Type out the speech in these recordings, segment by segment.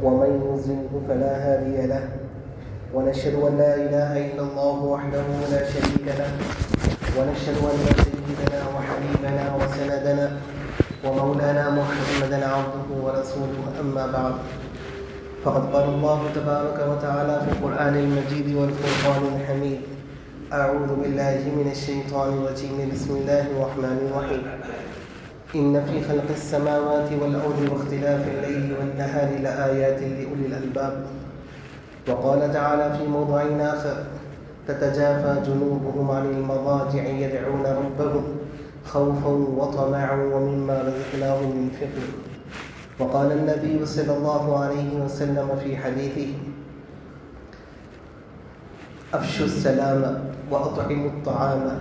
ومن يضلل فلا هادي له ونشهد أن لا إله إلا الله وحده لا شريك له ونشهد أن سيدنا وحبيبنا وسندنا ومولانا محمدا عبده ورسوله أما بعد فقد قال الله تبارك وتعالى في القرآن المجيد والفرقان الحميد أعوذ بالله من الشيطان الرجيم بسم الله الرحمن الرحيم إن في خلق السماوات والأرض واختلاف الليل والنهار لآيات لأولي الألباب وقال تعالى في موضع آخر تتجافى جنوبهم عن المضاجع يدعون ربهم خوفا وطمعا ومما رزقناهم ينفقون وقال النبي صلى الله عليه وسلم في حديثه أفشوا السلام وأطعموا الطعام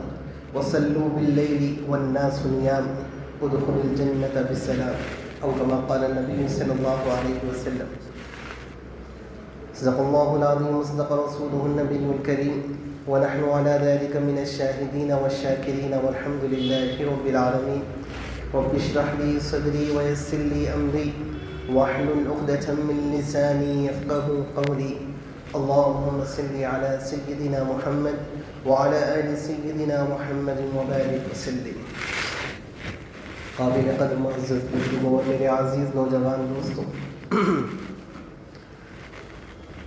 وصلوا بالليل والناس نيام ادخلوا الجنة بالسلام أو كما قال النبي صلى الله عليه وسلم صدق الله العظيم وصدق رسوله النبي الكريم ونحن على ذلك من الشاهدين والشاكرين والحمد لله رب العالمين رب اشرح لي صدري ويسر لي أمري واحلل عقدة من لساني يفقهوا قولي اللهم صل على سيدنا محمد وعلى آل سيدنا محمد وبارك وسلم. قابل قدر معزز بزرگوں اور میرے عزیز نوجوان دوستوں،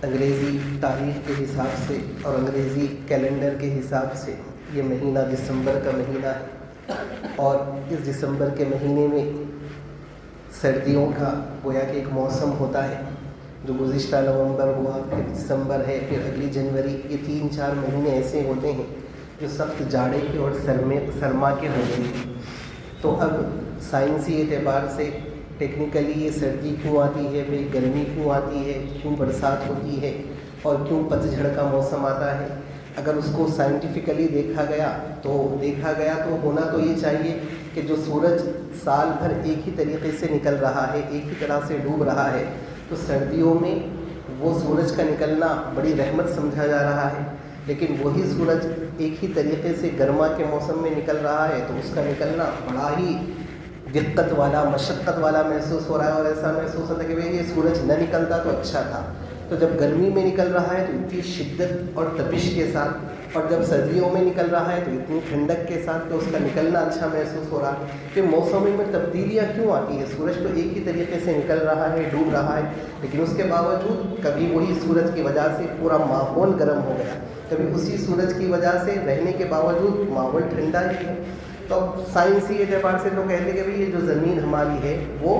انگریزی تاریخ کے حساب سے اور انگریزی کیلنڈر کے حساب سے یہ مہینہ دسمبر کا مہینہ ہے، اور اس دسمبر کے مہینے میں سردیوں کا گویا کہ ایک موسم ہوتا ہے. جو گزشتہ نومبر ہوا، پھر دسمبر ہے، پھر اگلی جنوری، یہ 3-4 مہینے ایسے ہوتے ہیں جو سخت جاڑے کے اور سرما کے ہوتے ہیں. تو اب سائنسی اعتبار سے ٹیکنیکلی یہ سردی کیوں آتی ہے، پھر گرمی کیوں آتی ہے، کیوں برسات ہوتی ہے اور کیوں پت جھڑ کا موسم آتا ہے، اگر اس کو سائنٹیفکلی دیکھا گیا تو ہونا تو یہ چاہیے کہ جو سورج سال بھر ایک ہی طریقے سے نکل رہا ہے، ایک ہی طرح سے ڈوب رہا ہے، تو سردیوں میں وہ سورج کا نکلنا بڑی رحمت سمجھا جا رہا ہے. لیکن وہی سورج ایک ہی طریقے سے گرما کے موسم میں نکل رہا ہے تو اس کا نکلنا بڑا ہی دقت والا، مشقت والا محسوس ہو رہا ہے، اور ایسا محسوس ہوتا ہے کہ بھئی یہ سورج نہ نکلتا تو اچھا تھا. تو جب گرمی میں نکل رہا ہے تو اتنی شدت اور تپش کے ساتھ، اور جب سردیوں میں نکل رہا ہے تو اتنی ٹھنڈک کے ساتھ کہ اس کا نکلنا اچھا محسوس ہو رہا ہے. کہ موسموں میں تبدیلیاں کیوں آتی ہے؟ سورج تو ایک ہی طریقے سے نکل رہا ہے، ڈوب رہا ہے، لیکن اس کے باوجود کبھی وہی سورج کی وجہ سے پورا ماحول گرم ہو گیا، کبھی اسی سورج کی وجہ سے رہنے کے باوجود ماحول ٹھنڈا ہی ہے. تو اب سائنسی اعتبار سے لوگ کہتے ہیں کہ بھئی یہ جو زمین ہماری ہے وہ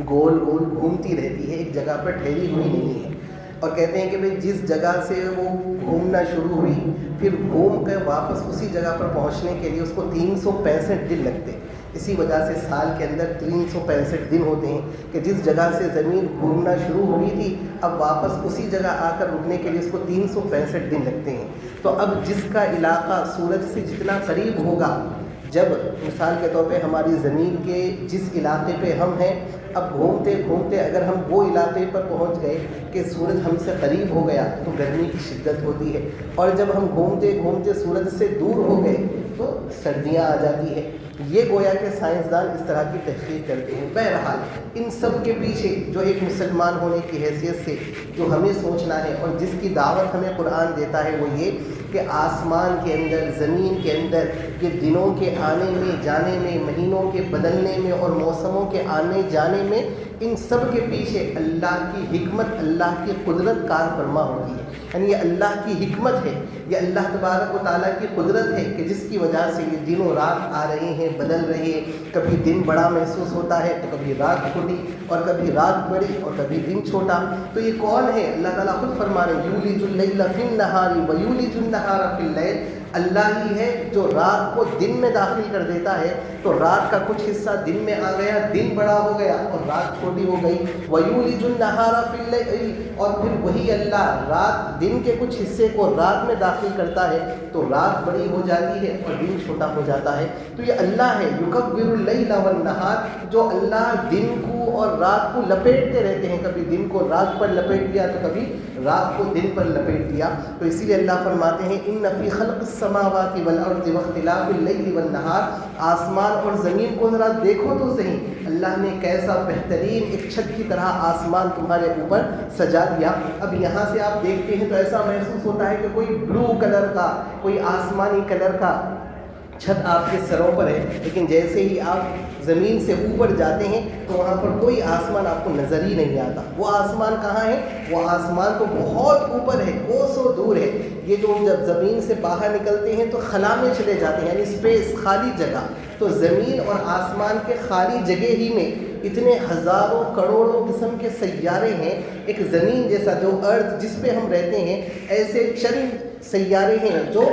گول گول گھومتی رہتی ہے، ایک جگہ پر ٹھہری ہوئی نہیں ہے. اور کہتے ہیں کہ بھئی جس جگہ سے وہ گھومنا شروع ہوئی، پھر گھوم کر واپس اسی جگہ پر پہنچنے کے لیے اس کو 365 دن لگتے. اسی وجہ سے سال کے اندر 365 دن ہوتے ہیں کہ جس جگہ سے زمین گھومنا شروع ہوئی تھی اب واپس اسی جگہ آ کر رکنے کے لیے اس کو 365 دن لگتے ہیں. تو اب جس کا علاقہ سورج سے جتنا قریب ہوگا، جب مثال کے طور پہ ہماری زمین کے جس علاقے پہ ہم ہیں، اب گھومتے گھومتے اگر ہم وہ علاقے پر پہنچ گئے کہ سورج ہم سے قریب ہو گیا تو گرمی کی شدت ہوتی ہے، اور جب ہم گھومتے گھومتے سورج سے دور ہو گئے تو سردیاں آ جاتی ہیں. یہ گویا کہ سائنسدان اس طرح کی تحقیق کرتے ہیں. بہرحال ان سب کے پیچھے جو ایک مسلمان ہونے کی حیثیت سے جو ہمیں سوچنا ہے اور جس کی دعوت ہمیں قرآن دیتا ہے وہ یہ کہ آسمان کے اندر، زمین کے اندر یہ دنوں کے آنے میں جانے میں، مہینوں کے بدلنے میں اور موسموں کے آنے جانے میں، ان سب کے پیچھے اللہ کی حکمت، اللہ کی قدرت کار فرما ہوتی ہے. یعنی یہ اللہ کی حکمت ہے، یہ اللہ تبارک و تعالیٰ کی قدرت ہے کہ جس کی وجہ سے یہ دن و رات آ رہے ہیں، بدل رہے ہیں. کبھی دن بڑا محسوس ہوتا ہے تو کبھی رات چھوٹی، اور کبھی رات بڑی اور کبھی دن چھوٹا. تو یہ کون ہے؟ اللہ تعالیٰ خود فرما رہے ہیں یولج اللیل فی النہار ویولج النہار فی اللیل. اللہ ہی ہے جو رات کو دن میں داخل کر دیتا ہے، تو رات کا کچھ حصہ دن میں آ گیا، دن بڑا ہو گیا اور رات چھوٹی ہو گئی. وَيُولِجُ النَّهَارَ فِي اللَّيْلِ، اور پھر وہی اللہ رات دن کے کچھ حصے کو رات میں داخل کرتا ہے تو رات بڑی ہو جاتی ہے اور دن چھوٹا ہو جاتا ہے. تو یہ اللہ ہے یُكَوِّرُ اللَّيْلَ وَالنَّهَارَ، جو اللہ دن کو اور رات کو لپیٹتے رہتے ہیں، کبھی دن کو رات پر لپیٹ دیا تو کبھی رات کو دن پر لپیٹ دیا۔ تو اسی لیے اللہ فرماتے ہیں ان فی خلق السماوات والارض واختلاف اللیل والنہار، آسمان اور زمین کو ذرا دیکھو تو صحیح، اللہ نے کیسا بہترین ایک چھت کی طرح آسمان تمہارے اوپر سجا دیا۔ اب یہاں سے آپ دیکھتے ہیں تو ایسا محسوس ہوتا ہے کہ کوئی بلو کلر کا، کوئی آسمانی کلر کا چھت آپ کے سروں پر ہے، لیکن جیسے ہی آپ زمین سے اوپر جاتے ہیں تو وہاں پر کوئی آسمان آپ کو نظر ہی نہیں آتا۔ وہ آسمان کہاں ہے؟ وہ آسمان تو بہت اوپر ہے، کوسوں دور ہے۔ یہ جو جب زمین سے باہر نکلتے ہیں تو خلا میں چلے جاتے ہیں، یعنی اسپیس، خالی جگہ۔ تو زمین اور آسمان کے خالی جگہ ہی میں اتنے ہزاروں کروڑوں قسم کے سیارے ہیں۔ ایک زمین جیسا جو ارتھ جس پہ ہم رہتے ہیں، ایسے چند سیارے ہیں جو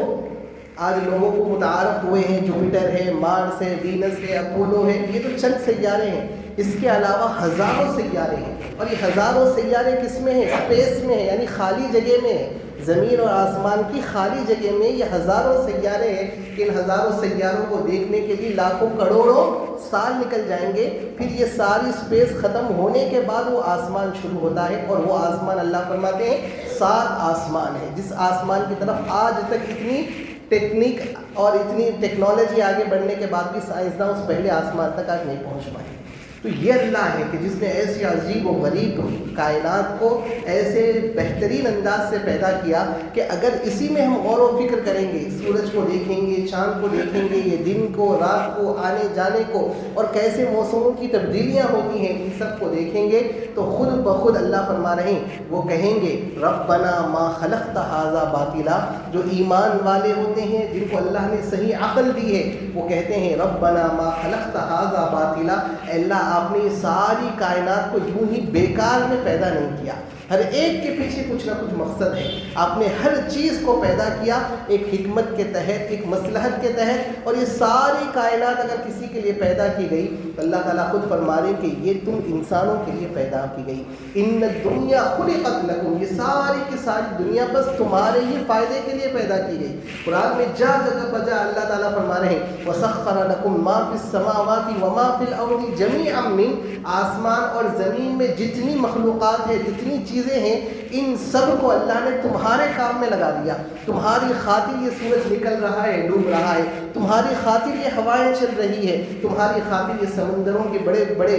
آج لوگوں کو متعارف ہوئے ہیں، جوپیٹر ہے، مارس ہے، وینس ہے، اپولو ہے، یہ تو چند سیارے ہیں۔ اس کے علاوہ ہزاروں سیارے ہیں، اور یہ ہزاروں سیارے کس میں ہیں؟ اسپیس میں ہیں، یعنی خالی جگہ میں ہیں۔ زمین اور آسمان کی خالی جگہ میں یہ ہزاروں سیارے ہیں کہ ان ہزاروں سیاروں کو دیکھنے کے لیے لاکھوں کروڑوں سال نکل جائیں گے۔ پھر یہ ساری اسپیس ختم ہونے کے بعد وہ آسمان شروع ہوتا ہے، اور وہ آسمان اللہ فرماتے ہیں 7 آسمان ہے، جس آسمان کی طرف آج تک اتنی ٹیکنیک اور اتنی ٹیکنالوجی آگے بڑھنے کے بعد بھی سائنسداں اس پہلے آسمان تک آج نہیں پہنچ پائے۔ تو یہ اللہ ہے کہ جس نے ایسی عجیب و غریب کائنات کو ایسے بہترین انداز سے پیدا کیا کہ اگر اسی میں ہم غور و فکر کریں گے، سورج کو دیکھیں گے، چاند کو دیکھیں گے، یہ دن کو، رات کو، آنے جانے کو، اور کیسے موسموں کی تبدیلیاں ہوتی ہیں، ان سب کو دیکھیں گے تو خود بخود اللہ فرما رہے ہیں، وہ کہیں گے ربنا ما خلقت ھذا باطلا۔ جو ایمان والے ہوتے ہیں، جن کو اللہ نے صحیح عقل دی ہے، وہ کہتے ہیں ربنا ما خلقت ھذا باطلا، اے اللہ آپ نے ساری کائنات کو یوں ہی بیکار میں پیدا نہیں کیا، ہر ایک کے پیچھے کچھ نہ کچھ مقصد ہے۔ آپ نے ہر چیز کو پیدا کیا ایک حکمت کے تحت، ایک مصلحت کے تحت، اور یہ ساری کائنات اگر کسی کے لیے پیدا کی گئی تو اللہ تعالیٰ خود فرما رہے کہ یہ تم انسانوں کے لیے پیدا کی گئی۔ ان الدنیا خلقت لکم، یہ ساری کی ساری دنیا بس تمہارے ہی فائدے کے لیے پیدا کی گئی۔ قرآن میں جا جگہ بجا اللہ تعالیٰ فرما رہے ہیں وَسَخَّرَ لَكُم مَّا فِي السَّمَاوَاتِ وَمَا فِي الْأَرْضِ جَمِيعًا مِّنْ، آسمان اور زمین میں جتنی مخلوقات ہیں، جتنی چیزیں ہیں، ان سب کو اللہ نے تمہارے کام میں لگا دیا۔ تمہاری خاطر یہ سورج نکل رہا ہے، ڈوب رہا ہے، تمہاری خاطر یہ ہوائیں چل رہی ہے، تمہاری خاطر یہ سمندروں کے بڑے بڑے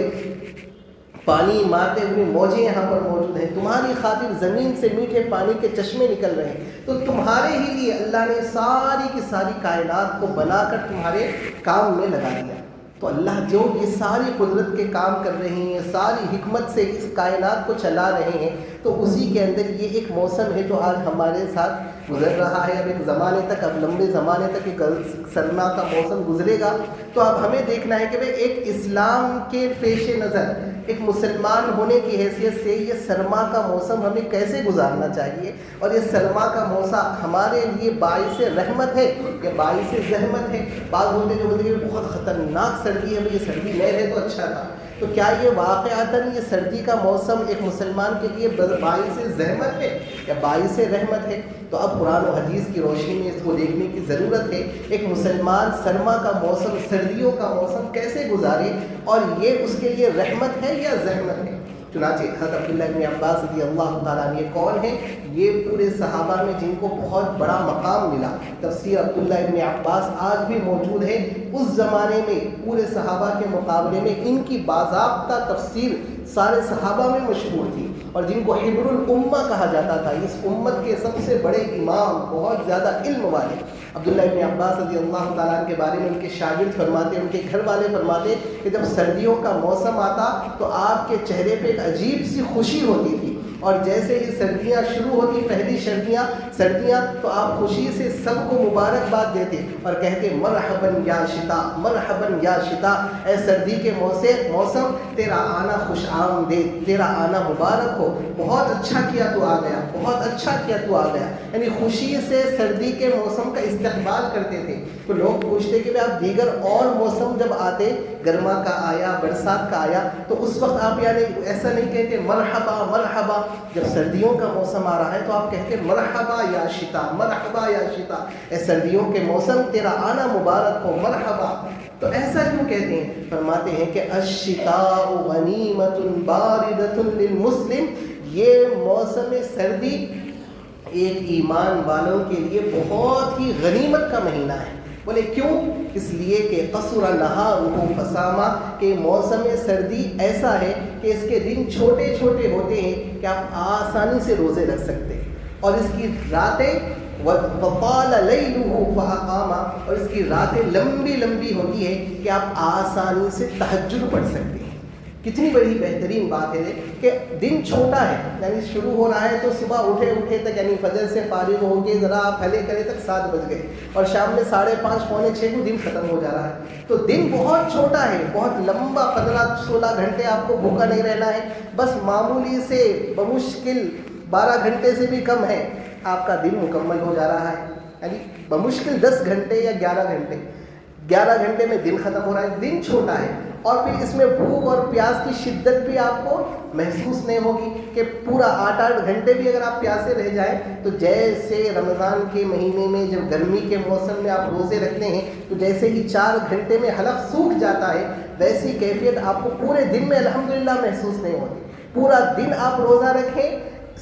پانی مارتے ہوئے موجیں یہاں پر موجود ہیں، تمہاری خاطر زمین سے میٹھے پانی کے چشمے نکل رہے ہیں۔ تو تمہارے ہی لیے اللہ نے ساری کی ساری کائنات کو بنا کر تمہارے کام میں لگا دیا۔ تو اللہ جو یہ ساری قدرت کے کام کر رہے ہیں، ساری حکمت سے اس کائنات کو چلا رہے ہیں، تو اسی کے اندر یہ ایک موسم ہے جو آج ہمارے ساتھ گزر رہا ہے۔ اب ایک زمانے تک، اب لمبے زمانے تک ایک سرما کا موسم گزرے گا۔ تو اب ہمیں دیکھنا ہے کہ بھئی ایک اسلام کے پیش نظر، ایک مسلمان ہونے کی حیثیت سے یہ سرما کا موسم ہمیں کیسے گزارنا چاہیے، اور یہ سرما کا موسم ہمارے لیے باعث رحمت ہے یا باعث زحمت ہے۔ بعض ہوتے جو بولتے ہیں بہت خطرناک سردی ہے، یہ سردی نہیں رہے تو اچھا تھا۔ تو کیا یہ واقعتاً یہ سردی کا موسم ایک مسلمان کے لیے باعث زحمت ہے یا باعث رحمت ہے؟ تو اب قرآن و حدیث کی روشنی میں اس کو دیکھنے کی ضرورت ہے۔ ایک مسلمان سرما کا موسم، سردیوں کا موسم کیسے گزارے، اور یہ اس کے لیے رحمت ہے یا زحمت ہے؟ چنانچہ حضرت عبداللہ ابن عباس رضی اللہ تعالیٰ عنہ یہ کون ہیں؟ یہ پورے صحابہ میں جن کو بہت بڑا مقام ملا۔ تفسیر عبداللہ ابن عباس آج بھی موجود ہے۔ اس زمانے میں پورے صحابہ کے مقابلے میں ان کی باضابطہ تفسیر سارے صحابہ میں مشہور تھی، اور جن کو حبر الامہ کہا جاتا تھا، اس امت کے سب سے بڑے امام، بہت زیادہ علم والے۔ عبداللہ ابن عباس رضی اللہ تعالیٰ عنہ کے بارے میں ان کے شاگرد فرماتے، ان کے گھر والے فرماتے کہ جب سردیوں کا موسم آتا تو آپ کے چہرے پہ ایک عجیب سی خوشی ہوتی تھی، اور جیسے ہی سردیاں شروع ہوتی، پہلی سردیاں تو آپ خوشی سے سب کو مبارکباد دیتے اور کہتے مرحباً یا شتا، مرحباً یا شتا، اے سردی کے موسم تیرا آنا خوش آمدید، تیرا آنا مبارک ہو، بہت اچھا کیا تو آ گیا، بہت اچھا کیا تو آ گیا۔ یعنی خوشی سے سردی کے موسم کا استقبال کرتے تھے۔ تو لوگ پوچھتے کہ آپ دیگر اور موسم جب آتے، گرما کا آیا، برسات کا آیا، تو اس وقت آپ یعنی ایسا نہیں کہتے مرحبا مرحبا، جب سردیوں کا موسم آ رہا ہے تو آپ کہتے مرحبا یا شتا، مرحبا یا شتا، اے سردیوں کے موسم تیرا آنا مبارک ہو، مرحبا۔ تو ایسا کیوں کہتے ہیں؟ فرماتے ہیں کہ الشتاء غنیمۃ باردۃ للمسلم، یہ موسم سردی ایک ایمان والوں کے لیے بہت ہی غنیمت کا مہینہ ہے۔ بولے کیوں؟ اس لیے کہ قصر نہارہ فسامہ، کہ موسم سردی ایسا ہے کہ اس کے دن چھوٹے چھوٹے ہوتے ہیں کہ آپ آسانی سے روزے رکھ سکتے ہیں، اور اس کی راتیں وطال لیلہ فاقامہ، اور اس کی راتیں لمبی لمبی ہوتی ہے کہ آپ آسانی سے تہجد پڑھ سکتے ہیں۔ کتنی بڑی بہترین بات ہے کہ دن چھوٹا ہے، یعنی شروع ہو رہا ہے تو صبح اٹھے تک، یعنی فجر سے فارغ ہو کے ذرا آپ ہلے کرے تک 7 بج گئے، اور شام میں 5:30 پونے 6 کو دن ختم ہو جا رہا ہے۔ تو دن بہت چھوٹا ہے، بہت لمبا، 15-16 گھنٹے آپ کو بھوکا نہیں رہنا ہے، بس معمولی سے بمشکل 12 گھنٹے سے بھی کم ہے آپ کا دن مکمل ہو جا رہا ہے، یعنی بمشکل 10 گھنٹے یا 11 گھنٹے میں دن ختم ہو رہا ہے۔ دن چھوٹا ہے، اور پھر اس میں بھوک اور پیاس کی شدت بھی آپ کو محسوس نہیں ہوگی کہ پورا 8 گھنٹے بھی اگر آپ پیاسے رہ جائیں تو جیسے رمضان کے مہینے میں جب گرمی کے موسم میں آپ روزے رکھتے ہیں تو جیسے ہی 4 گھنٹے میں حلق سوکھ جاتا ہے، ویسی کیفیت آپ کو پورے دن میں الحمدللہ محسوس نہیں ہوتی۔ پورا دن آپ روزہ رکھیں،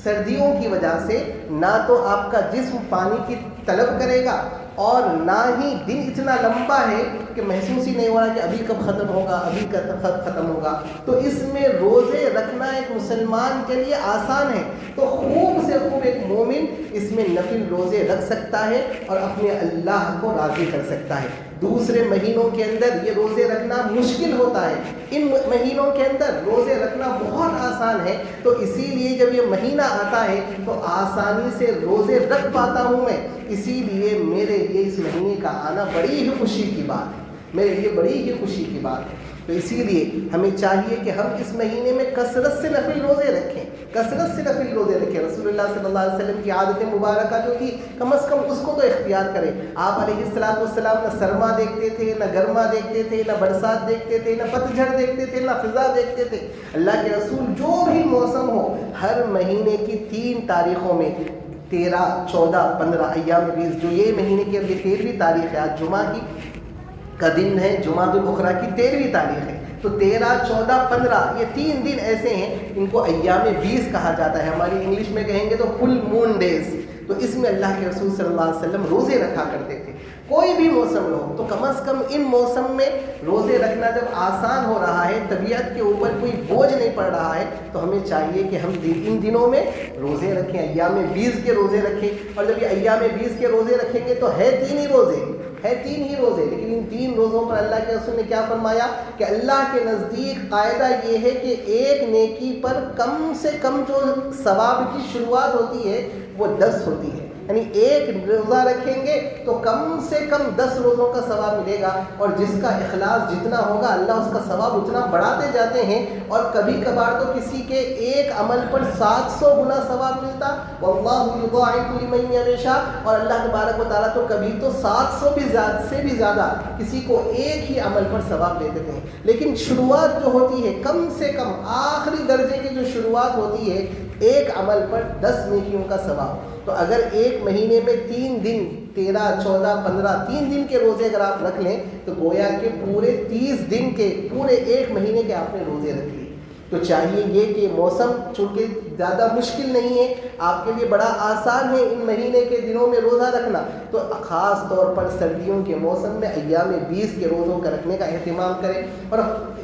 سردیوں کی وجہ سے نہ تو آپ کا جسم پانی کی طلب کرے گا، اور نہ ہی دن اتنا لمبا ہے کہ محسوس ہی نہیں ہو رہا کہ ابھی کب ختم ہوگا، ابھی کب ختم ہوگا۔ تو اس میں روزے رکھنا ایک مسلمان کے لیے آسان ہے، تو خوب سے خوب ایک مومن اس میں نفل روزے رکھ سکتا ہے اور اپنے اللہ کو راضی کر سکتا ہے۔ دوسرے مہینوں کے اندر یہ روزے رکھنا مشکل ہوتا ہے، ان مہینوں کے اندر روزے رکھنا بہت آسان ہے۔ تو اسی لیے جب یہ مہینہ آتا ہے تو آسانی سے روزے رکھ پاتا ہوں میں، اسی لیے میرے لیے اس مہینے کا آنا بڑی ہی خوشی کی بات ہے، میرے لیے بڑی ہی خوشی کی بات ہے۔ تو اسی لیے ہمیں چاہیے کہ ہم اس مہینے میں کثرت سے نفل روزے رکھیں، کثرت سے نفل روزے رکھیں۔ رسول اللہ صلی اللہ علیہ وسلم کی عادت مبارکہ جو تھی کم از کم اس کو تو اختیار کریں۔ آپ علیہ السلام نہ سرما دیکھتے تھے، نہ گرما دیکھتے تھے، نہ برسات دیکھتے تھے، نہ پتجھڑ دیکھتے تھے، نہ خزاں دیکھتے تھے۔ اللہ کے رسول جو بھی موسم ہو، ہر مہینے کی 3 تاریخوں میں 13، 14، 15 ایام 20، جو یہ مہینے کی اب 13ویں تاریخ ہے، آج جمعہ کا دن ہے، جمعہ الاخری کی 13ویں تاریخ ہے، تو 13، 14، 15 یہ 3 دن ایسے ہیں، ان کو ایام 20 کہا جاتا ہے، ہماری انگلش میں کہیں گے تو فل مون ڈیز۔ تو اس میں اللہ کے رسول صلی اللہ علیہ وسلم روزے رکھا کرتے تھے، کوئی بھی موسم ہو تو کم از کم ان موسم میں روزے رکھنا جب آسان ہو رہا ہے، طبیعت کے اوپر کوئی بوجھ نہیں پڑ رہا ہے، تو ہمیں چاہیے کہ ہم ان دنوں میں روزے رکھیں، ایام 20 کے روزے رکھیں۔ اور جب یہ ایام 20 کے روزے رکھیں گے تو ہے 3 ہی روزے، لیکن ان 3 روزوں پر اللہ کے رسول نے کیا فرمایا کہ اللہ کے نزدیک قاعدہ یہ ہے کہ ایک نیکی پر کم سے کم جو ثواب کی شروعات ہوتی ہے وہ 10 ہوتی ہے، یعنی ایک روزہ رکھیں گے تو کم سے کم 10 روزوں کا ثواب ملے گا، اور جس کا اخلاص جتنا ہوگا اللہ اس کا ثواب اتنا بڑھاتے جاتے ہیں، اور کبھی کبھار تو کسی کے ایک عمل پر 700 گنا ثواب ملتا، واللہ یضاعف لمن یشاء، اور اللہ تبارک و تعالیٰ تو کبھی تو 700 سے بھی زیادہ کسی کو ایک ہی عمل پر ثواب دیتے تھے۔ لیکن شروعات جو ہوتی ہے کم سے کم آخری درجے کی جو شروعات ہوتی ہے ایک عمل پر 10 نیکیوں کا ثواب۔ تو اگر ایک مہینے میں 3 دن 13، 14، 15 3 دن کے روزے اگر آپ رکھ لیں تو گویا کہ پورے 30 دن کے پورے ایک مہینے کے آپ نے روزے رکھ لیے۔ تو چاہیے یہ کہ موسم چونکہ زیادہ مشکل نہیں ہے، آپ کے لیے بڑا آسان ہے ان مہینے کے دنوں میں روزہ رکھنا، تو خاص طور پر سردیوں کے موسم میں ایام 20 کے روزوں کا رکھنے کا اہتمام کریں۔ اور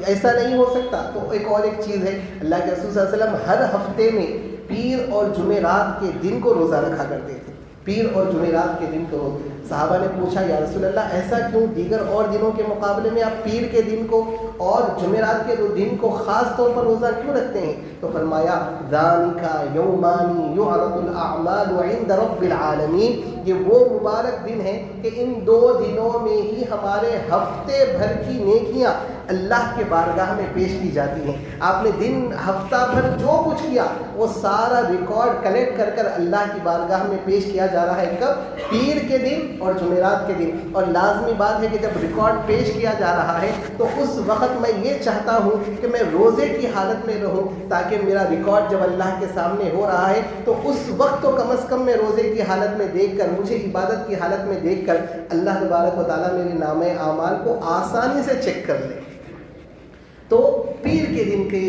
ایسا نہیں ہو سکتا تو ایک چیز ہے، اللہ کے رسول صلی اللہ علیہ وسلم ہر ہفتے میں پیر اور جمعرات کے دن کو روزہ رکھا کرتے تھے، پیر اور جمعرات کے دن کو روزے۔ صحابہ نے پوچھا یا رسول اللہ ایسا کیوں، دیگر اور دنوں کے مقابلے میں آپ پیر کے دن کو اور جمعرات کے دن کو خاص طور پر روزہ کیوں رکھتے ہیں؟ تو فرمایا ذالک یومان یعرض الاعمال عند رب العالمین، یہ وہ مبارک دن ہے کہ ان 2 دنوں میں ہی ہمارے ہفتے بھر کی نیکیاں اللہ کے بارگاہ میں پیش کی جاتی ہیں۔ آپ نے ہفتہ بھر جو کچھ کیا وہ سارا ریکارڈ کلیکٹ کر اللہ کی بارگاہ میں پیش کیا جا رہا ہے، کب؟ پیر کے دن اور جمعرات کے دن۔ اور لازمی بات ہے کہ جب ریکارڈ پیش کیا جا رہا ہے تو اس وقت وقت میں یہ چاہتا ہوں کہ میں روزے کی حالت میں رہوں تاکہ میرا ریکارڈ جب اللہ کے سامنے ہو رہا ہے تو اس وقت تو کم از کم میں روزے کی حالت میں دیکھ کر, مجھے عبادت کی حالت میں دیکھ کر اللہ تبارک و تعالیٰ میرے نامہ اعمال کو آسانی سے چیک کر لے. تو پیر کے دن کے,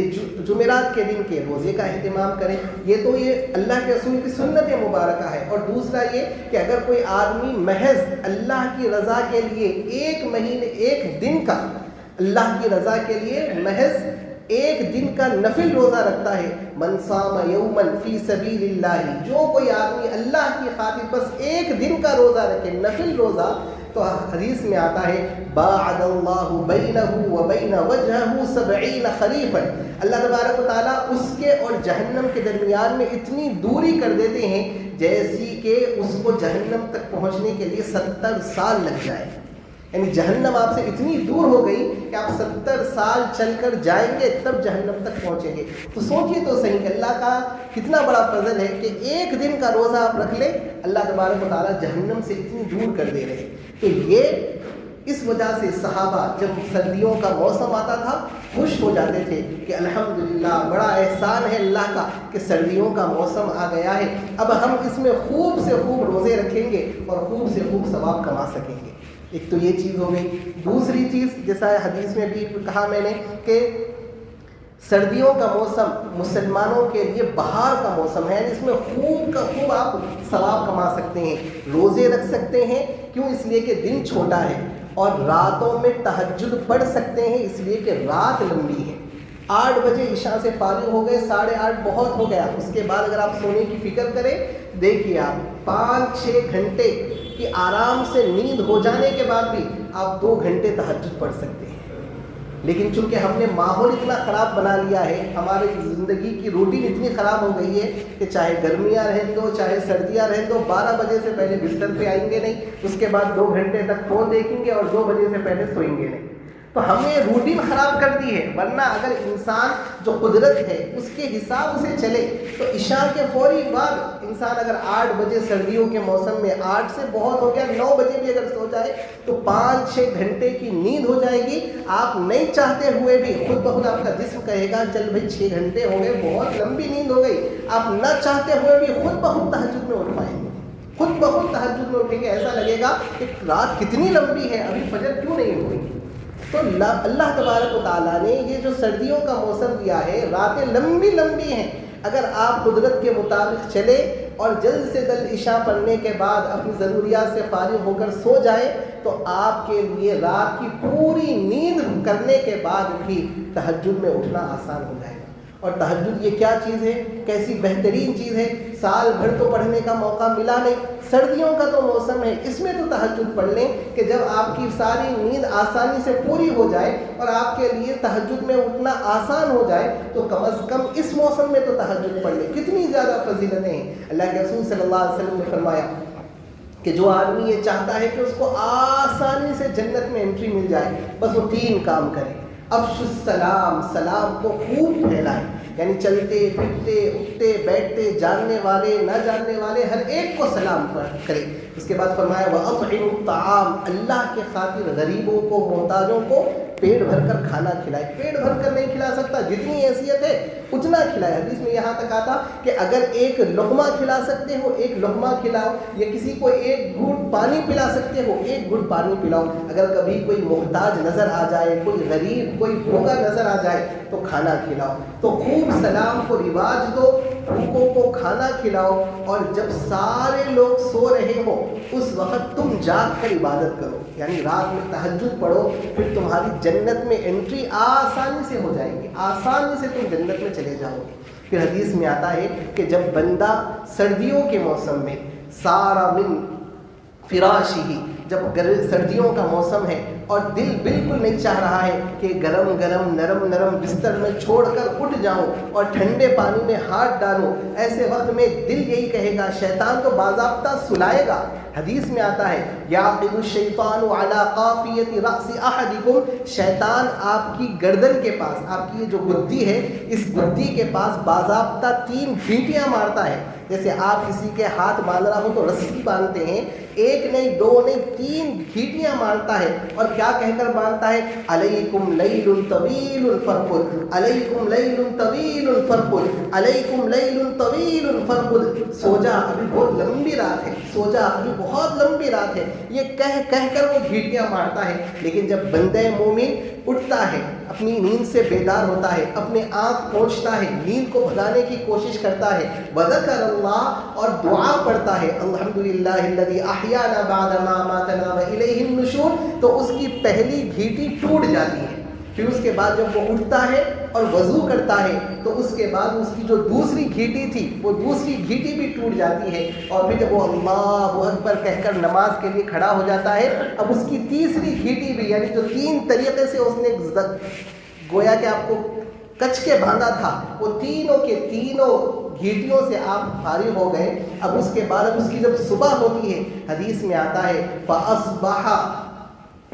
جمعرات کے دن کے روزے کا اہتمام کریں. یہ اللہ کے رسول کی سنت مبارکہ ہے. اور دوسرا یہ کہ اگر کوئی آدمی محض اللہ کی رضا کے لیے ایک دن کا اللہ کی رضا کے لیے محض ایک دن کا نفل روزہ رکھتا ہے, من صام یوما فی سبیل اللہ, جو کوئی آدمی اللہ کی خاطر بس ایک دن کا روزہ رکھے, نفل روزہ, تو حدیث میں آتا ہے باعد اللہ بینہ و بین وجہہ 70 خریفا, اللہ تبارک و تعالیٰ اس کے اور جہنم کے درمیان میں اتنی دوری کر دیتے ہیں جیسی کہ اس کو جہنم تک پہنچنے کے لیے 70 سال لگ جائے. یعنی جہنم آپ سے اتنی دور ہو گئی کہ آپ 70 سال چل کر جائیں گے تب جہنم تک پہنچیں گے. تو سوچئے تو صحیح کہ اللہ کا کتنا بڑا فضل ہے کہ ایک دن کا روزہ آپ رکھ لیں, اللہ تبارک و تعالیٰ جہنم سے اتنی دور کر دے رہے ہیں. تو یہ اس وجہ سے صحابہ جب سردیوں کا موسم آتا تھا خوش ہو جاتے تھے کہ الحمدللہ بڑا احسان ہے اللہ کا کہ سردیوں کا موسم آ گیا ہے, اب ہم اس میں خوب سے خوب روزے رکھیں گے اور خوب سے خوب ثواب کما سکیں گے. ایک تو یہ چیز ہو گئی. دوسری چیز, جیسا حدیث میں بھی کہا میں نے کہ سردیوں کا موسم مسلمانوں کے لیے بہار کا موسم ہے, اس میں خوب کا خوب آپ ثواب کما سکتے ہیں, روزے رکھ سکتے ہیں. کیوں؟ اس لیے کہ دن چھوٹا ہے, اور راتوں میں تہجد پڑھ سکتے ہیں اس لیے کہ رات لمبی ہے. 8 بجے عشاء سے فارغ ہو گئے, 8:30 بہت ہو گیا, اس کے بعد اگر آپ سونے کی فکر کریں, دیکھیے آپ 5-6 گھنٹے کی آرام سے نیند ہو جانے کے بعد بھی آپ 2 گھنٹے تہجد پڑھ سکتے ہیں. لیکن چونکہ ہم نے ماحول اتنا خراب بنا لیا ہے, ہماری زندگی کی روٹین اتنی خراب ہو گئی ہے کہ چاہے گرمیاں رہیں دو چاہے سردیاں رہیں دو, 12 بجے سے پہلے بستر پہ آئیں گے نہیں, اس کے بعد 2 گھنٹے تک فون دیکھیں گے اور 2 بجے سے پہلے سوئیں گے نہیں. تو ہمیں روٹین خراب کر دی ہے. ورنہ اگر انسان جو قدرت ہے اس کے حساب سے چلے تو عشاء کے فوری بعد انسان اگر 8 بجے سردیوں کے موسم میں 8 سے بہت ہو گیا 9 بجے بھی اگر سو جائے تو 5-6 گھنٹے کی نیند ہو جائے گی. آپ نہیں چاہتے ہوئے بھی خود بخود آپ کا جسم کہے گا چل بھائی 6 گھنٹے ہو گئے, بہت لمبی نیند ہو گئی. آپ نہ چاہتے ہوئے بھی خود بخود تہجد میں اٹھ پائیں گے, خود بخود تہجد میں اٹھیں گے. ایسا لگے گا کہ رات کتنی لمبی ہے, ابھی فجر کیوں نہیں ہوئی. تو اللہ تبارک و تعالیٰ نے یہ جو سردیوں کا موسم دیا ہے, راتیں لمبی لمبی ہیں. اگر آپ قدرت کے مطابق چلے اور جلد سے جلد عشاء پڑھنے کے بعد اپنی ضروریات سے فارغ ہو کر سو جائیں تو آپ کے لیے رات کی پوری نیند کرنے کے بعد بھی تہجد میں اٹھنا آسان ہو جائے گا. اور تہجد یہ کیا چیز ہے, کیسی بہترین چیز ہے. سال بھر تو پڑھنے کا موقع ملا نہیں, سردیوں کا تو موسم ہے, اس میں تو تہجد پڑھ لیں کہ جب آپ کی ساری نیند آسانی سے پوری ہو جائے اور آپ کے لیے تہجد میں اٹھنا آسان ہو جائے تو کم از کم اس موسم میں تو تہجد پڑھ لیں. کتنی زیادہ فضیلتیں ہیں. اللہ کے رسول صلی اللہ علیہ وسلم نے فرمایا کہ جو آدمی یہ چاہتا ہے کہ اس کو آسانی سے جنت میں انٹری مل جائے, بس وہ 3 کام کرے. افشوا السلام, سلام کو خوب پھیلائیں, یعنی چلتے پھرتے اٹھتے بیٹھتے جاننے والے نہ جاننے والے ہر ایک کو سلام کرے. اس کے بعد فرمایا وَأَطْعِمُوا الطَّعَامَ, اللہ کے خاطر غریبوں کو محتاجوں کو پیٹ بھر کر کھانا کھلائے. پیٹ بھر کر نہیں کھلا سکتا, جتنی حیثیت ہے اتنا کھلائے. حدیث میں یہاں تک آتا کہ اگر ایک لقمہ کھلا سکتے ہو 1 لقمہ کھلاؤ, یا کسی کو 1 گھونٹ پانی پلا سکتے ہو 1 گھونٹ پانی پلاؤ. اگر کبھی کوئی محتاج نظر آ جائے, کوئی غریب کوئی بھوکا نظر آ جائے تو کھانا کھلاؤ. تو خوب سلام کو رواج دو, بھوکوں کو کھانا کھلاؤ, اور جب سارے لوگ سو رہے ہو اس وقت تم جاگ کر عبادت کرو, یعنی رات میں تہجد پڑھو, پھر تمہاری جنت میں انٹری آسانی سے ہو جائے گی, آسانی سے تم جنت میں چلے جاؤ گے. پھر حدیث میں آتا ہے کہ جب بندہ سردیوں کے موسم میں سارا من فراشی, جب سردیوں کا موسم ہے اور دل بالکل نہیں چاہ رہا ہے کہ گرم گرم نرم نرم بستر میں چھوڑ کر اٹھ جاؤں اور ٹھنڈے پانی میں ہاتھ ڈالوں, ایسے وقت میں دل یہی کہے گا, شیطان تو باضابطہ سلائے گا حدیث میں آتا ہے یعقد الشیطان علی قافیۃ رأس احدکم، شیطان آپ کی گردن کے پاس، آپ کی یہ جو گدی ہے اس گدی کے پاس باضابطہ 3 گھینٹیاں مارتا ہے. جیسے آپ کسی کے ہاتھ باندھ رہا ہو تو رسی باندھتے ہیں، 1 نہیں 2 نہیں 3 گھینٹیاں مارتا ہے. اور کیا کہہ کر مارتا ہے؟ علیکم لیل طویل فرقد، علیکم لیل طویل فرقد، علیکم لیل طویل فرقد. سو جا ابھی بہت لمبی رات ہے، سو جا ابھی بہت لمبی رات ہے. یہ کہہ کر وہ گھینٹیاں مارتا ہے. لیکن جب بندہ مومن اٹھتا ہے، اپنی نیند سے بیدار ہوتا ہے، اپنے آنکھ پہنچتا ہے، نیند کو بھگانے کی کوشش کرتا ہے، وذکر اللہ اور دعا پڑھتا ہے الحمدللہ الذی احیانا بعد ما اماتنا والیہ النشور، تو اس کی پہلی گھیٹی ٹوٹ جاتی ہے. پھر اس کے بعد جب وہ اٹھتا ہے اور وضو کرتا ہے تو اس کے بعد اس کی جو دوسری گھیٹی تھی وہ دوسری گھیٹی بھی ٹوٹ جاتی ہے. اور پھر جب وہ اللہ اکبر کہہ کر نماز کے لیے کھڑا ہو جاتا ہے، اب اس کی تیسری گھیٹی بھی، یعنی جو 3 طریقے سے اس نے گویا کہ آپ کو کچ کے باندھا تھا، وہ تینوں کے تینوں گھیٹیوں سے آپ فارغ ہو گئے. اب اس کے بعد اب اس کی جب صبح ہوتی ہے، حدیث میں آتا ہے فَأَصْبَحَ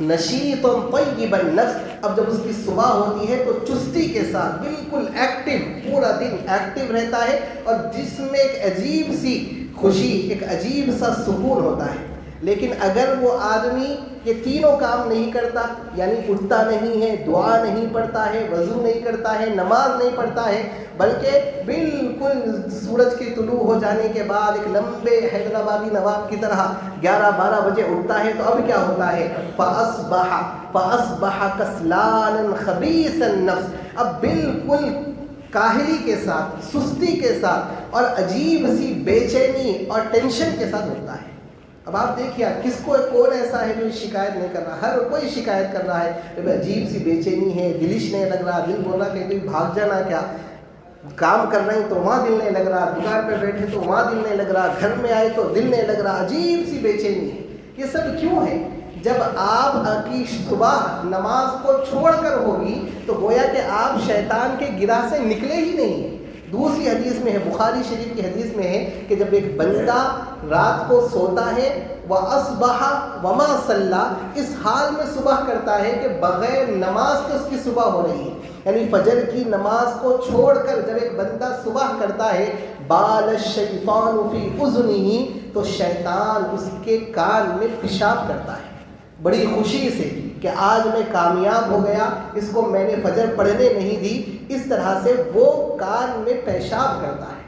نشیطًا طیب النفس، اب جب اس کی صبح ہوتی ہے تو چستی کے ساتھ بالکل ایکٹیو، پورا دن ایکٹیو رہتا ہے اور جس میں ایک عجیب سی خوشی، ایک عجیب سا سکون ہوتا ہے. لیکن اگر وہ آدمی یہ تینوں کام نہیں کرتا، یعنی اٹھتا نہیں ہے، دعا نہیں پڑھتا ہے، وضو نہیں کرتا ہے، نماز نہیں پڑھتا ہے، بلکہ بالکل سورج کے طلوع ہو جانے کے بعد ایک لمبے حیدرآبادی نواب کی طرح 11-12 بجے اٹھتا ہے، تو اب کیا ہوتا ہے؟ فَأَصْبَحَ كَسْلَانًا خَبِيثَ النَّفْسِ، اب بالکل کاہلی کے ساتھ، سستی کے ساتھ اور عجیب سی بے چینی اور ٹینشن کے ساتھ اٹھتا ہے. اب آپ دیکھیے کس کو کون ایسا ہے جو شکایت نہیں کر رہا؟ ہر کوئی شکایت کر رہا ہے، عجیب سی بے چینی ہے، دلش نہیں لگ رہا، دل بول رہا کہ کوئی بھاگ جانا، کیا کام کر رہے ہیں تو وہاں دل نہیں لگ رہا، دکان پہ بیٹھے تو وہاں دل نہیں لگ رہا، گھر میں آئے تو دل نہیں لگ رہا، عجیب سی بے چینی ہے. یہ سب کیوں ہے؟ جب آپ کی صبح نماز کو چھوڑ کر ہوگی تو گویا کہ آپ شیطان کے گرہ سے نکلے ہی نہیں ہیں. دوسری حدیث میں ہے، بخاری شریف کی حدیث میں ہے کہ جب ایک بندہ رات کو سوتا ہے وَأَصْبَحَ وَمَا صَلَّى، اس حال میں صبح کرتا ہے کہ بغیر نماز کے اس کی صبح ہو رہی ہے، یعنی فجر کی نماز کو چھوڑ کر جب ایک بندہ صبح کرتا ہے بَالَ الشَّيْطَانُ فِي أُذُنِهِ، تو شیطان اس کے کان میں پیشاب کرتا ہے بڑی خوشی سے کہ آج میں کامیاب ہو گیا، اس کو میں نے فجر پڑھنے نہیں دی. اس طرح سے وہ کان میں پیشاب کرتا ہے.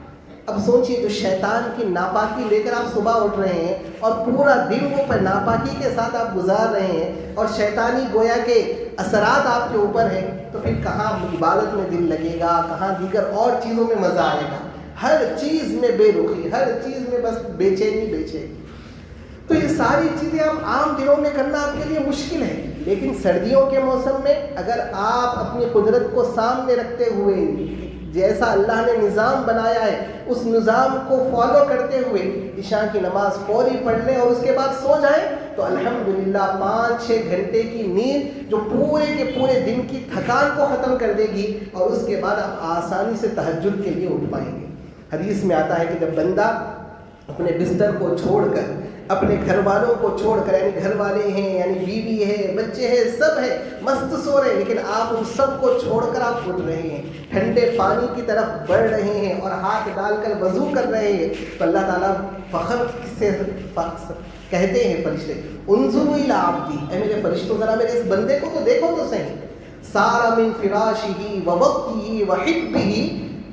اب سوچئے جو شیطان کی ناپاکی لے کر آپ صبح اٹھ رہے ہیں اور پورا دن وہ ناپاکی کے ساتھ آپ گزار رہے ہیں اور شیطانی گویا کے اثرات آپ کے اوپر ہیں، تو پھر کہاں عبادت میں دل لگے گا، کہاں دیگر اور چیزوں میں مزہ آئے گا؟ ہر چیز میں بے رخی، ہر چیز میں بس بے چینی بے چینی. تو یہ ساری چیزیں اب عام دنوں میں کرنا آپ کے لیے مشکل ہے، لیکن سردیوں کے موسم میں اگر آپ اپنی قدرت کو سامنے رکھتے ہوئے جیسا اللہ نے نظام بنایا ہے اس نظام کو فالو کرتے ہوئے عشاء کی نماز فوری پڑھ لیں اور اس کے بعد سو جائیں، تو الحمدللہ 5-6 گھنٹے کی نیند جو پورے کے پورے دن کی تھکان کو ختم کر دے گی، اور اس کے بعد آپ آسانی سے تہجد کے لیے اٹھ پائیں گے. حدیث میں آتا ہے کہ جب بندہ اپنے بستر کو چھوڑ کر، اپنے گھر والوں کو چھوڑ کر، یعنی گھر والے ہیں، یعنی بیوی ہے، بچے ہیں، سب ہیں، مست سو رہے ہیں، لیکن آپ ان سب کو چھوڑ کر آپ اٹھ رہے ہیں، ٹھنڈے پانی کی طرف بڑھ رہے ہیں اور ہاتھ ڈال کر وضو کر رہے ہیں، تو اللہ تعالیٰ فخر سے کہتے ہیں فرشتے انظروا الی عبدی، اے میرے فرشتوں ذرا میرے اس بندے کو تو دیکھو تو صحیح، سارا من فراشہ ووقتہ وحبہ،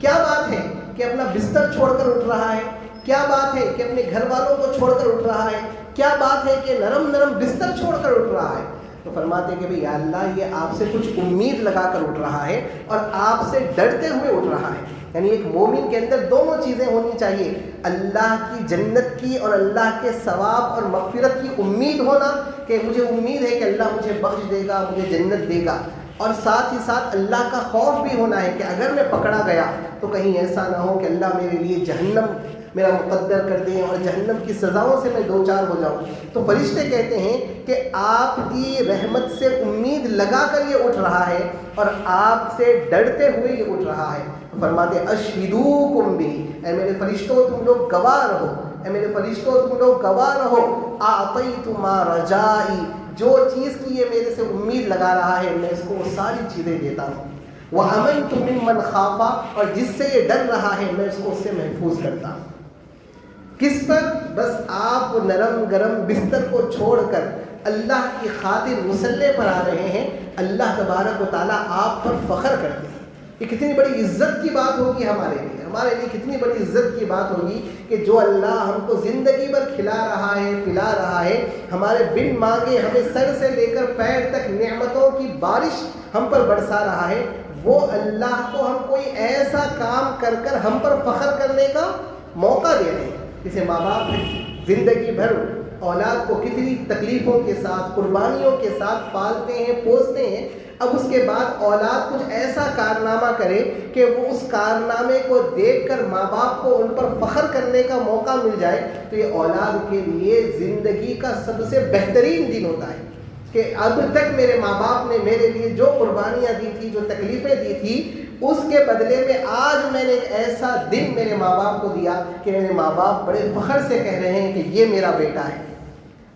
کیا بات ہے کہ اپنا بستر چھوڑ کر اٹھ رہا ہے، کیا بات ہے کہ اپنے گھر والوں کو چھوڑ کر اٹھ رہا ہے، کیا بات ہے کہ نرم نرم بستر چھوڑ کر اٹھ رہا ہے. تو فرماتے ہیں کہ بھئی یا اللہ یہ آپ سے کچھ امید لگا کر اٹھ رہا ہے اور آپ سے ڈرتے ہوئے اٹھ رہا ہے. یعنی ایک مومن کے اندر دونوں چیزیں ہونی چاہیے، اللہ کی جنت کی اور اللہ کے ثواب اور مغفرت کی امید ہونا کہ مجھے امید ہے کہ اللہ مجھے بخش دے گا، مجھے جنت دے گا، اور ساتھ ہی ساتھ اللہ کا خوف بھی ہونا ہے کہ اگر میں پکڑا گیا تو کہیں ایسا نہ ہو کہ اللہ میرے لیے جہنم میرا مقدر کر دیں اور جہنم کی سزاؤں سے میں دوچار ہو جاؤں. تو فرشتے کہتے ہیں کہ آپ کی رحمت سے امید لگا کر یہ اٹھ رہا ہے اور آپ سے ڈرتے ہوئے یہ اٹھ رہا ہے. فرماتے اشہدوکم بھی، اے میرے فرشتوں تم لوگ گواہ رہو اے میرے فرشتوں تم لوگ گواہ رہو، اعطیت ما رجائی، جو چیز کی یہ میرے سے امید لگا رہا ہے میں اس کو وہ ساری چیزیں دیتا ہوں، وَأَمَنْتُ مِمَّنْ خَافَ، اور جس سے یہ ڈر رہا ہے میں اس کو اس سے محفوظ کرتا ہوں۔ کس پر؟ بس آپ نرم گرم بستر کو چھوڑ کر اللہ کی خاطر مصلے پر آ رہے ہیں، اللہ تبارک و تعالیٰ آپ پر فخر کرتے ہیں۔ یہ کتنی بڑی عزت کی بات ہوگی ہمارے لیے کتنی بڑی عزت کی بات ہوگی کہ جو اللہ ہم کو زندگی بھر کھلا رہا ہے، پلا رہا ہے، ہمارے بن مانگے ہمیں سر سے لے کر پیر تک نعمتوں کی بارش ہم پر برسا رہا ہے، وہ اللہ کو ہم کوئی ایسا کام کر کر ہم پر فخر کرنے کا موقع دے رہے ہیں۔ جسے ماں باپ زندگی بھر اولاد کو کتنی تکلیفوں کے ساتھ، قربانیوں کے ساتھ پالتے ہیں، پوستے ہیں، اب اس کے بعد اولاد کچھ ایسا کارنامہ کرے کہ وہ اس کارنامے کو دیکھ کر ماں باپ کو ان پر فخر کرنے کا موقع مل جائے، تو یہ اولاد کے لیے زندگی کا سب سے بہترین دن ہوتا ہے کہ اب تک میرے ماں باپ نے میرے لیے جو قربانیاں دی تھی، جو تکلیفیں دی تھی، اس کے بدلے میں آج میں نے ایک ایسا دن میرے ماں باپ کو دیا کہ میرے ماں باپ بڑے فخر سے کہہ رہے ہیں کہ یہ میرا بیٹا ہے۔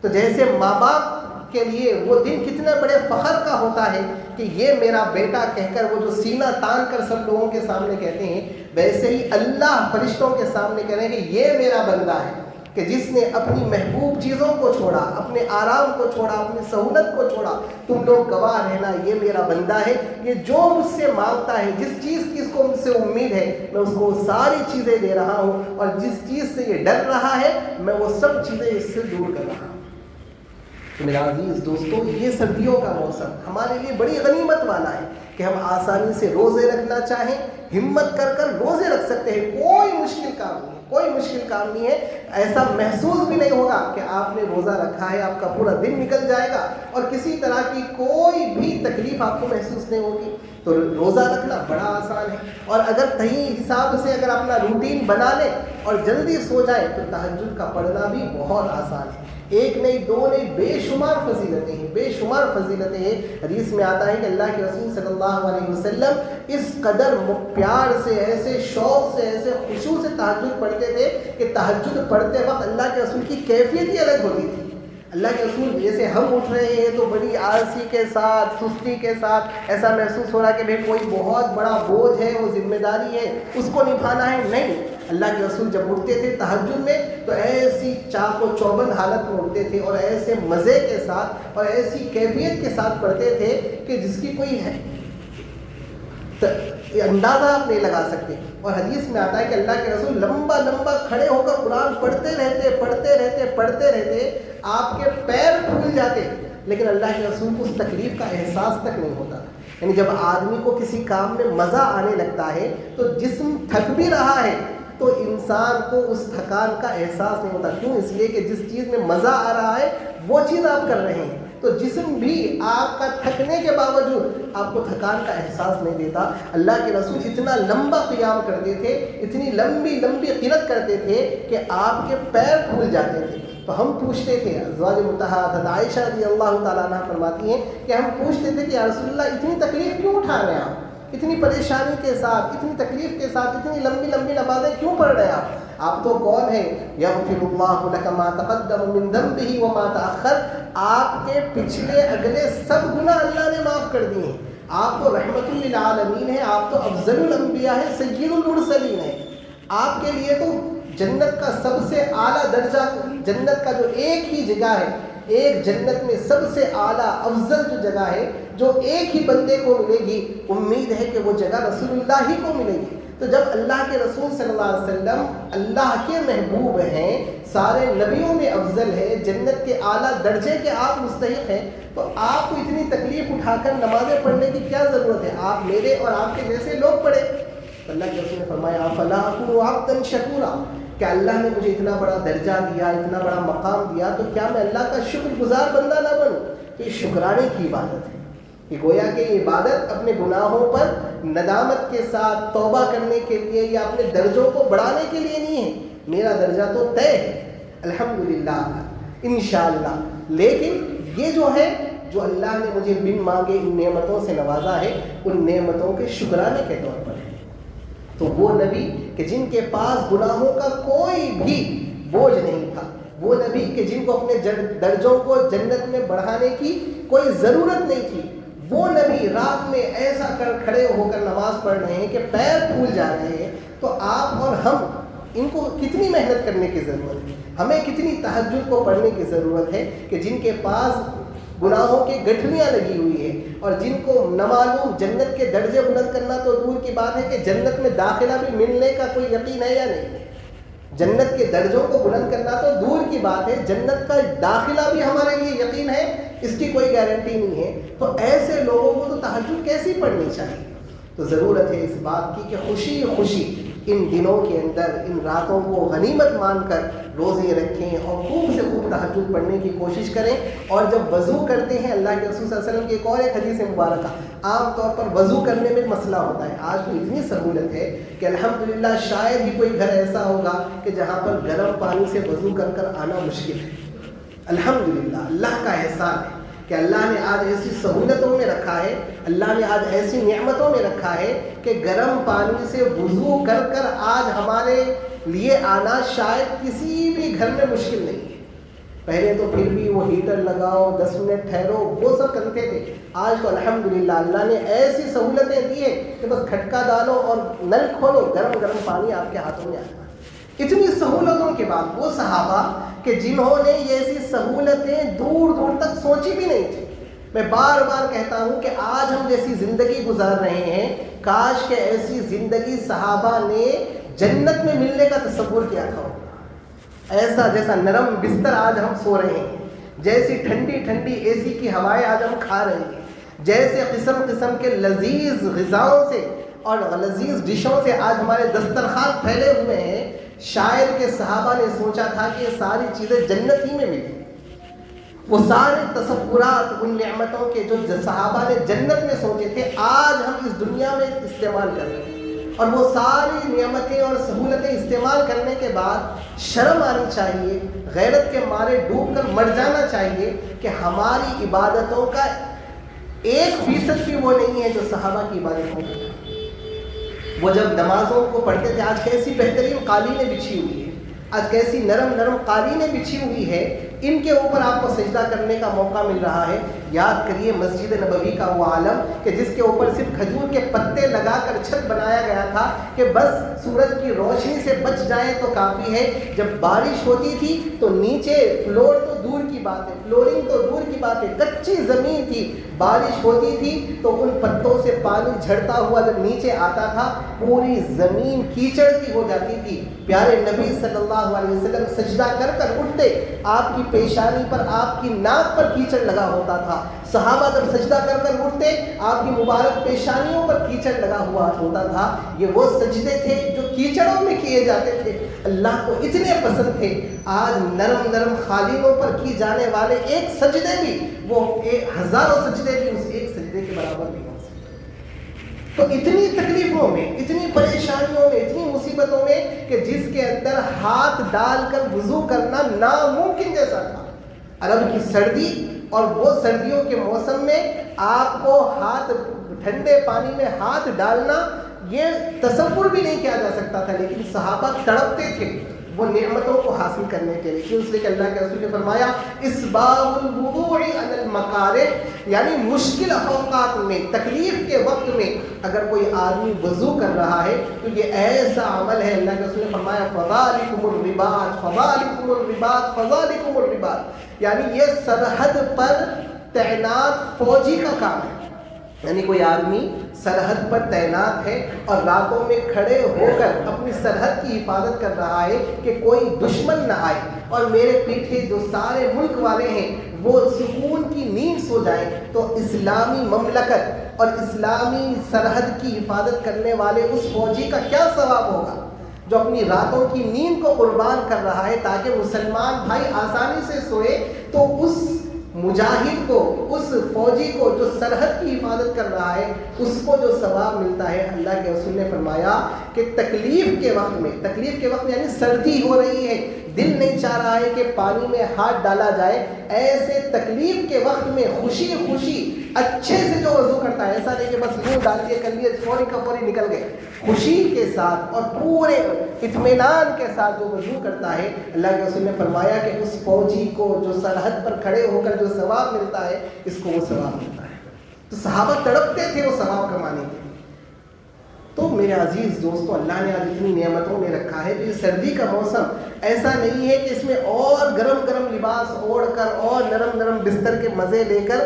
تو جیسے ماں باپ کے لیے وہ دن کتنے بڑے فخر کا ہوتا ہے کہ یہ میرا بیٹا کہہ کر وہ جو سینہ تان کر سب لوگوں کے سامنے کہتے ہیں، ویسے ہی اللہ فرشتوں کے سامنے کہہ رہے ہیں کہ یہ میرا بندہ ہے کہ جس نے اپنی محبوب چیزوں کو چھوڑا، اپنے آرام کو چھوڑا، اپنی سہولت کو چھوڑا، تم لوگ گواہ رہنا یہ میرا بندہ ہے، یہ جو مجھ سے مانگتا ہے، جس چیز کی اس کو مجھ سے امید ہے میں اس کو وہ ساری چیزیں دے رہا ہوں، اور جس چیز سے یہ ڈر رہا ہے میں وہ سب چیزیں اس سے دور کر رہا ہوں۔ تو میرا عزیز دوستو، یہ سردیوں کا موسم ہمارے لیے بڑی غنیمت والا ہے کہ ہم آسانی سے روزے رکھنا چاہیں، ہمت کر کر روزے رکھ سکتے ہیں، کوئی مشکل کام نہیں ہے، کوئی مشکل کام نہیں ہے۔ ایسا محسوس بھی نہیں ہوگا کہ آپ نے روزہ رکھا ہے، آپ کا پورا دن نکل جائے گا اور کسی طرح کی کوئی بھی تکلیف آپ کو محسوس نہیں ہوگی۔ تو روزہ رکھنا بڑا آسان ہے، اور اگر صحیح حساب سے اگر اپنا روٹین بنا لیں اور جلدی سو جائیں تو تہجد کا پڑھنا بھی بہت آسان ہے۔ ایک نہیں، دو نہیں، بے شمار فضیلتیں ہیں، بے شمار فضیلتیں ہیں۔ حدیث میں آتا ہے کہ اللہ کے رسول صلی اللہ علیہ وسلم اس قدر پیار سے، ایسے شوق سے، ایسے خشوع سے تہجد پڑھتے تھے کہ تہجد پڑھتے وقت اللہ کے رسول کی کیفیت ہی الگ ہوتی تھی۔ اللہ کے رسول جیسے ہم اٹھ رہے ہیں تو بڑی آلسی کے ساتھ، سستی کے ساتھ، ایسا محسوس ہو رہا ہے کہ بھئی کوئی بہت بڑا بوجھ ہے، وہ ذمہ داری ہے، اس کو نبھانا ہے، نہیں۔ اللہ کے رسول جب اٹھتے تھے تہجد میں تو ایسی چاق و چوبند حالت میں اٹھتے تھے اور ایسے مزے کے ساتھ اور ایسی کیفیت کے ساتھ پڑھتے تھے کہ جس کی کوئی اندازہ آپ نہیں لگا سکتے۔ اور حدیث میں آتا ہے کہ اللہ کے رسول لمبا لمبا کھڑے ہو کر قرآن پڑھتے رہتے، آپ کے پیر پھول جاتے، لیکن اللہ کے رسول کو اس تکلیف کا احساس تک نہیں ہوتا تھا۔ یعنی جب آدمی کو کسی کام میں مزہ آنے لگتا ہے تو جسم تھک بھی رہا ہے تو انسان کو اس تھکان کا احساس نہیں ہوتا۔ کیوں؟ اس لیے کہ جس چیز میں مزہ آ رہا ہے وہ چیز آپ کر رہے ہیں، تو جسم بھی آپ کا تھکنے کے باوجود آپ کو تھکان کا احساس نہیں دیتا۔ اللہ کے رسول اتنا لمبا قیام کرتے تھے، اتنی لمبی لمبی قرات کرتے تھے کہ آپ کے پیر پھول جاتے تھے۔ تو ہم پوچھتے تھے، ازواج مطہرات عائشہ رضی اللہ تعالیٰ عنہ فرماتی ہیں کہ ہم پوچھتے تھے کہ یا رسول اللہ اتنی تکلیف کیوں اٹھا رہے ہیں آپ، اتنی پریشانی کے ساتھ، اتنی تکلیف کے ساتھ، اتنی لمبی لمبی نمازیں کیوں پڑھ رہے ہیں آپ تو کون ہیں؟ یغفر اللہ لک ما تقدم من ذنبہ وما تأخر، آپ کے پچھلے اگلے سب گناہ اللہ نے معاف کر دیے ہیں۔ آپ تو رحمت للعالمین ہیں، آپ تو افضل الانبیاء ہیں، سید المرسلین ہیں۔ آپ کے لیے تو جنت کا سب سے اعلیٰ درجہ، جنت کا جو ایک ہی جگہ ہے، ایک جنت میں سب سے اعلیٰ افضل جو جگہ ہے جو ایک ہی بندے کو ملے گی، امید ہے کہ وہ جگہ رسول اللہ ہی کو ملے گی۔ تو جب اللہ کے رسول صلی اللہ علیہ وسلم اللہ کے محبوب ہیں، سارے نبیوں میں افضل ہے، جنت کے اعلیٰ درجے کے آپ مستحق ہیں، تو آپ کو اتنی تکلیف اٹھا کر نمازیں پڑھنے کی کیا ضرورت ہے؟ آپ میرے اور آپ کے جیسے لوگ پڑھے۔ تو اللہ کے رسول نے فرمایا افلا اکون عبدا شکورا، کہ اللہ نے مجھے اتنا بڑا درجہ دیا، اتنا بڑا مقام دیا، تو کیا میں اللہ کا شکر گزار بندہ نہ بنوں؟ تو یہ شکرانے کی عبادت ہے، کہ گویا کہ یہ عبادت اپنے گناہوں پر ندامت کے ساتھ توبہ کرنے کے لیے یا اپنے درجوں کو بڑھانے کے لیے نہیں ہے۔ میرا درجہ تو طے ہے الحمدللہ، انشاءاللہ، لیکن یہ جو ہے جو اللہ نے مجھے بن مانگے ان نعمتوں سے نوازا ہے، ان نعمتوں کے شکرانے کے طور پر ہے۔ تو وہ نبی کہ جن کے پاس گناہوں کا کوئی بھی بوجھ نہیں تھا، وہ نبی کہ جن کو اپنے درجوں کو جنت میں بڑھانے کی کوئی ضرورت نہیں تھی، وہ نبی رات میں ایسا کھڑے ہو کر نماز پڑھ رہے ہیں کہ پیر پھول جا رہے ہیں، تو آپ اور ہم ان کو کتنی محنت کرنے کی ضرورت ہے، ہمیں کتنی تہجد کو پڑھنے کی ضرورت ہے کہ جن کے پاس گناہوں کی گٹھلیاں لگی ہوئی ہیں اور جن کو نہ معلوم جنت کے درجے بلند کرنا تو دور کی بات ہے کہ جنت میں داخلہ بھی ملنے کا کوئی یقین ہے یا نہیں ہے، جنت کے درجوں کو بلند کرنا تو دور کی بات ہے، جنت کا داخلہ بھی ہمارے لیے یقین ہے، اس کی کوئی گارنٹی نہیں ہے، تو ایسے لوگوں کو تو تہجد کیسی پڑھنی چاہیے؟ تو ضرورت ہے اس بات کی کہ خوشی خوشی ان دنوں کے اندر ان راتوں کو غنیمت مان کر روزے رکھیں اور خوب سے خوب تہجد پڑھنے کی کوشش کریں، اور جب وضو کرتے ہیں، اللہ کے رسول صلی اللہ علیہ وسلم کی ایک اور ایک حدیث مبارکہ، عام طور پر وضو کرنے میں مسئلہ ہوتا ہے، آج تو اتنی سہولت ہے کہ الحمدللہ شاید ہی کوئی گھر ایسا ہوگا کہ جہاں پر گرم پانی سے وضو کر کر آنا مشکل ہے، الحمدللہ اللہ کا احسان ہے کہ اللہ نے آج ایسی سہولتوں میں رکھا ہے، اللہ نے آج ایسی نعمتوں میں رکھا ہے کہ گرم پانی سے وضو کر کر آج ہمارے لیے آنا شاید کسی بھی گھر میں مشکل نہیں ہے۔ پہلے تو پھر بھی وہ ہیٹر لگاؤ، 10 منٹ ٹھہرو، وہ سب کرتے تھے، آج تو الحمدللہ اللہ نے ایسی سہولتیں دی ہیں کہ بس کھٹکا ڈالو اور نل کھولو، گرم گرم پانی آپ کے ہاتھوں میں آ جائے۔ اتنی سہولتوں کے بعد وہ صحابہ کہ جنہوں نے یہ ایسی سہولتیں دور دور تک سوچی بھی نہیں تھی، میں بار بار کہتا ہوں کہ آج ہم جیسی زندگی گزار رہے ہیں، کاش کہ ایسی زندگی صحابہ نے جنت میں ملنے کا تصور کیا تھا، ایسا جیسا نرم بستر آج ہم سو رہے ہیں، جیسی ٹھنڈی ٹھنڈی اے سی کی ہوائیں آج ہم کھا رہے ہیں، جیسے قسم قسم کے لذیذ غذاؤں سے اور لذیذ ڈشوں سے آج ہمارے دسترخوان پھیلے ہوئے ہیں، شاید کہ صحابہ نے سوچا تھا کہ یہ ساری چیزیں جنت ہی میں ملیں، وہ سارے تصورات ان نعمتوں کے جو صحابہ نے جنت میں سوچے تھے آج ہم اس دنیا میں استعمال کر رہے ہیں، اور وہ ساری نعمتیں اور سہولتیں استعمال کرنے کے بعد شرم آنی چاہیے، غیرت کے مارے ڈوب کر مر جانا چاہیے کہ ہماری عبادتوں کا 1% بھی وہ نہیں ہے جو صحابہ کی عبادتوں کا۔ وہ جب نمازوں کو پڑھتے تھے، آج کیسی بہترین قالینیں بچھی ہوئی ہیں، آج کیسی نرم نرم قالینیں بچھی ہوئی ہے، ان کے اوپر آپ کو سجدہ کرنے کا موقع مل رہا ہے۔ یاد کریے مسجد نبوی کا وہ عالم کہ جس کے اوپر صرف کھجور کے پتے لگا کر چھت بنایا گیا تھا کہ بس سورج کی روشنی سے بچ جائیں تو کافی ہے، جب بارش ہوتی تھی تو نیچے فلور تو دور کی بات ہے، فلورنگ تو دور کی بات ہے، کچی زمین تھی، بارش ہوتی تھی تو ان پتوں سے پانی جھڑتا ہوا جب نیچے آتا تھا پوری زمین کیچڑ کی ہو جاتی تھی۔ پیارے نبی صلی اللہ علیہ وسلم سجدہ کر کر اٹھتے، آپ کی پیشانی پر آپ کی ناک پر کیچڑ لگا ہوتا تھا، صحابہ جب سجدہ کر کر اٹھتے آپ کی مبارک پیشانیوں پر کیچڑ لگا ہوا ہوتا تھا۔ یہ وہ سجدے تھے جو کیچڑوں میں کیے جاتے تھے، اللہ کو اتنے پسند تھے۔ آج نرم نرم قالینوں پر کی جانے والے ایک سجدے بھی، وہ ہزاروں سجدے بھی اس ایک سجدے کے برابر نہیں ہو سکتے۔ تو اتنی تکلیفوں میں، اتنی پریشانیوں میں، اتنی مصیبتوں میں کہ جس کے اندر ہاتھ ڈال کر وضو کرنا ناممکن جیسا تھا، عرب کی سردی اور وہ سردیوں کے موسم میں آپ کو ہاتھ ٹھنڈے پانی میں ہاتھ ڈالنا یہ تصور بھی نہیں کیا جا سکتا تھا، لیکن صحابہ تڑپتے تھے وہ نعمتوں کو حاصل کرنے کے لیے، اس لیے کہ اللہ کے رسول نے فرمایا اسباغ الوضوء علی المکارہ، یعنی مشکل اوقات میں، تکلیف کے وقت میں اگر کوئی آدمی وضو کر رہا ہے تو یہ ایسا عمل ہے، اللہ کے رسول نے فرمایا فذالکم الرباط فذالکم الرباط فذالکم الرباط، یعنی یہ سرحد پر تعینات فوجی کا کام ہے، یعنی کوئی آدمی سرحد پر تعینات ہے اور راتوں میں کھڑے ہو کر اپنی سرحد کی حفاظت کر رہا ہے کہ کوئی دشمن نہ آئے اور میرے پیچھے جو سارے ملک والے ہیں وہ سکون کی نیند سو جائیں، تو اسلامی مملکت اور اسلامی سرحد کی حفاظت کرنے والے اس فوجی کا کیا ثواب ہوگا جو اپنی راتوں کی نیند کو قربان کر رہا ہے تاکہ مسلمان بھائی آسانی سے سوئے۔ تو اس مجاہد کو، اس فوجی کو جو سرحد کی حفاظت کر رہا ہے، اس کو جو ثواب ملتا ہے، اللہ کے رسول نے فرمایا کہ تکلیف کے وقت میں یعنی سردی ہو رہی ہے دل نہیں چاہ رہا ہے کہ پانی میں ہاتھ ڈالا جائے. ایسے تکلیف کے وقت میں خوشی خوشی اچھے سے جو وضو کرتا ہے, ایسا نہیں کہ بس منہ ڈال کے کر لیے فوری کا فوری نکل گئے, خوشی کے ساتھ اور پورے اطمینان کے ساتھ جو وضو کرتا ہے, اللہ کے رسول نے فرمایا کہ اس فوجی کو جو سرحد پر کھڑے ہو کر جو ثواب ملتا ہے, اس کو وہ ثواب ملتا ہے. تو صحابہ تڑپتے تھے وہ ثواب کمانے کے. تو میرے عزیز دوستو, اللہ نے آج اتنی نعمتوں میں رکھا ہے. تو یہ سردی کا موسم ایسا نہیں ہے کہ اس میں اور گرم گرم لباس اوڑھ کر اور نرم نرم بستر کے مزے لے کر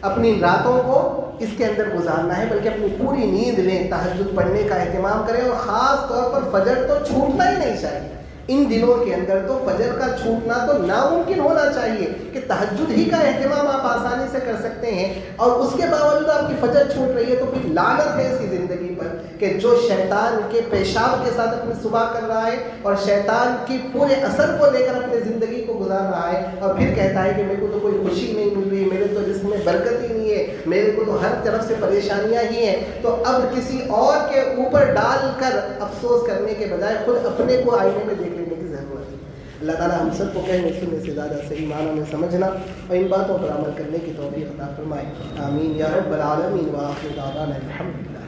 اپنی راتوں کو اس کے اندر گزارنا ہے, بلکہ اپنی پوری نیند لیں, تہجد پڑھنے کا اہتمام کریں, اور خاص طور پر فجر تو چھوٹنا ہی نہیں چاہیے. ان دنوں کے اندر تو فجر کا چھوٹنا تو ناممکن ہونا چاہیے کہ تہجد ہی کا اہتمام آپ آسانی سے کر سکتے ہیں, اور اس کے باوجود آپ کی فجر چھوٹ رہی ہے تو پھر لعنت ہے ایسی زندگی پر کہ جو شیطان کے پیشاب کے ساتھ اپنی صبح کر رہا ہے اور شیطان کی پورے اثر کو لے کر اپنی زندگی کو گزار رہا ہے, اور پھر کہتا ہے کہ میرے کو تو کوئی خوشی نہیں مل رہی, میرے تو جسم میں برکت ہی نہیں ہے, میرے کو تو ہر طرف سے پریشانیاں ہی ہیں. تو اب کسی اور کے اوپر ڈال کر افسوس کرنے کے بجائے خود اپنے کو آئینے میں دیکھ لینے کی ضرورت ہے. اللہ تعالیٰ ہم سب کو کہنے سننے سے زیادہ صحیح معنوں میں سمجھنا اور ان باتوں پر عمل کرنے کی توفیق عطا فرمائے. آمین یا رب العالمین. وآخر دعوانا الحمدللہ.